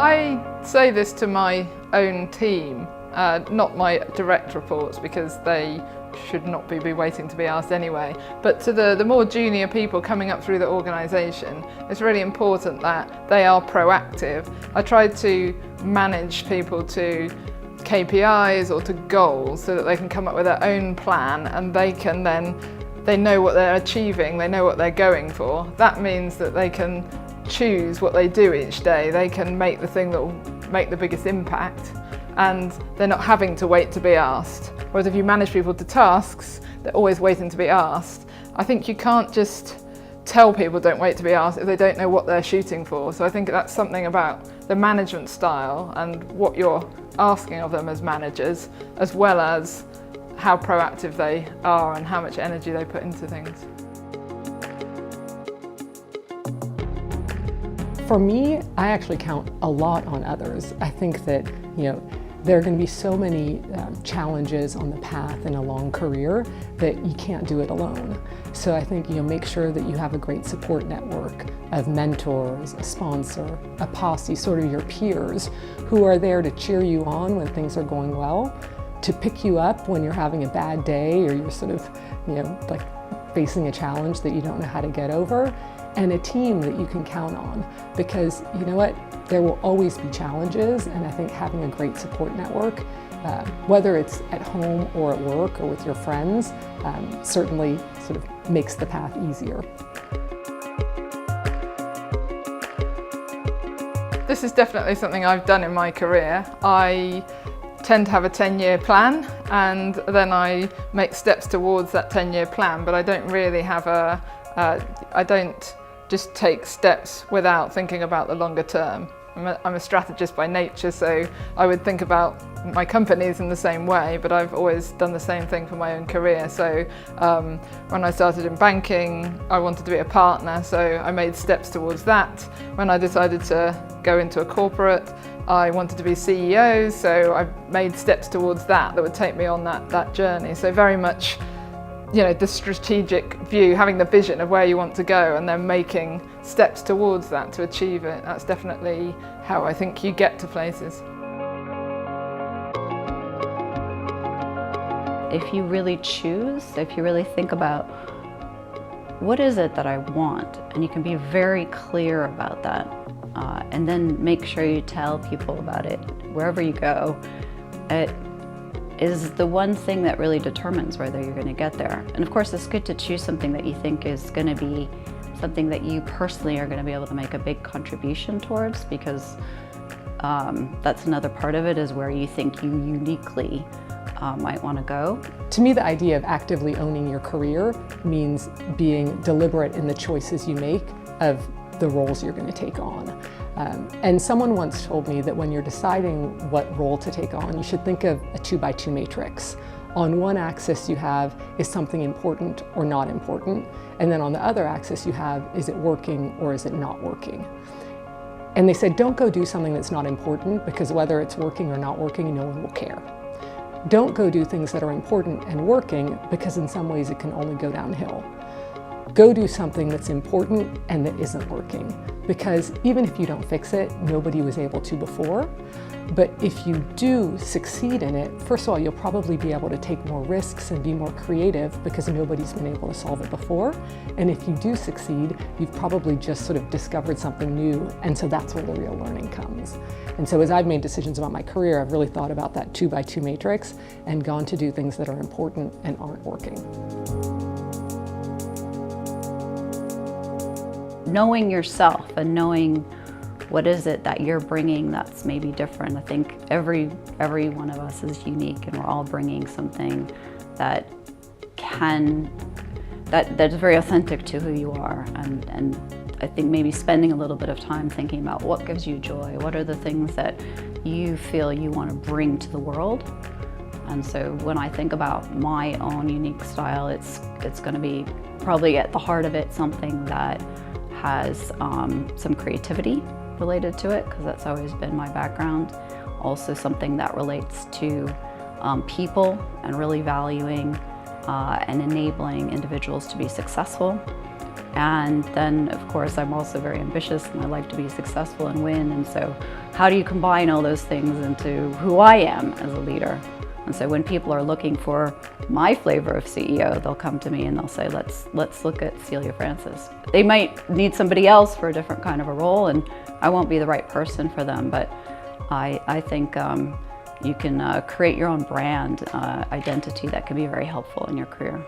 I say this to my own team, not my direct reports because they should not be waiting to be asked anyway, but to the more junior people coming up through the organisation, it's really important that they are proactive. I try to manage people to KPIs or to goals so that they can come up with their own plan and they know what they're achieving, they know what they're going for. That means that they can choose what they do each day. They can make the thing that will make the biggest impact, and they're not having to wait to be asked. Whereas if you manage people to tasks, they're always waiting to be asked. I think you can't just tell people don't wait to be asked if they don't know what they're shooting for. So I think that's something about the management style and what you're asking of them as managers, as well as how proactive they are and how much energy they put into things. For me, I actually count a lot on others. I think that, there are going to be so many challenges on the path in a long career that you can't do it alone. So I think, make sure that you have a great support network of mentors, a sponsor, a posse, sort of your peers, who are there to cheer you on when things are going well, to pick you up when you're having a bad day or you're sort of, like facing a challenge that you don't know how to get over, and a team that you can count on. Because you know what? There will always be challenges, and I think having a great support network, whether it's at home or at work or with your friends, certainly sort of makes the path easier. This is definitely something I've done in my career. I tend to have a 10-year plan, and then I make steps towards that 10-year plan, but I don't really have I don't just take steps without thinking about the longer term. I'm a strategist by nature, so I would think about my companies in the same way, but I've always done the same thing for my own career. So when I started in banking, I wanted to be a partner, so I made steps towards that. When I decided to go into a corporate, I wanted to be CEO, so I made steps towards that would take me on that journey. So very much, the strategic view, having the vision of where you want to go and then making steps towards that to achieve it. That's definitely how I think you get to places. If you really choose, if you really think about what is it that I want, and you can be very clear about that, and then make sure you tell people about it wherever you go, it is the one thing that really determines whether you're going to get there. And of course, it's good to choose something that you think is going to be something that you personally are going to be able to make a big contribution towards, because that's another part of it, is where you think you uniquely might want to go. To me, the idea of actively owning your career means being deliberate in the choices you make of the roles you're going to take on. And someone once told me that when you're deciding what role to take on, you should think of a 2x2 matrix. On one axis you have, is something important or not important? And then on the other axis you have, is it working or is it not working? And they said, don't go do something that's not important, because whether it's working or not working, no one will care. Don't go do things that are important and working, because in some ways it can only go downhill. Go do something that's important and that isn't working, because even if you don't fix it, nobody was able to before. But if you do succeed in it, first of all, you'll probably be able to take more risks and be more creative because nobody's been able to solve it before. And if you do succeed, you've probably just sort of discovered something new, and so that's where the real learning comes. And so as I've made decisions about my career, I've really thought about that 2x2 matrix and gone to do things that are important and aren't working. Knowing yourself and knowing what is it that you're bringing that's maybe different. I think every one of us is unique, and we're all bringing something that that's very authentic to who you are. And I think maybe spending a little bit of time thinking about what gives you joy, what are the things that you feel you want to bring to the world. And so when I think about my own unique style, it's going to be probably at the heart of it something that has some creativity related to it, because that's always been my background. Also something that relates to people and really valuing and enabling individuals to be successful. And then, of course, I'm also very ambitious and I like to be successful and win. And so how do you combine all those things into who I am as a leader? And so when people are looking for my flavor of CEO, they'll come to me and they'll say, let's look at Celia Francis. They might need somebody else for a different kind of a role, and I won't be the right person for them, but I think you can create your own brand identity that can be very helpful in your career.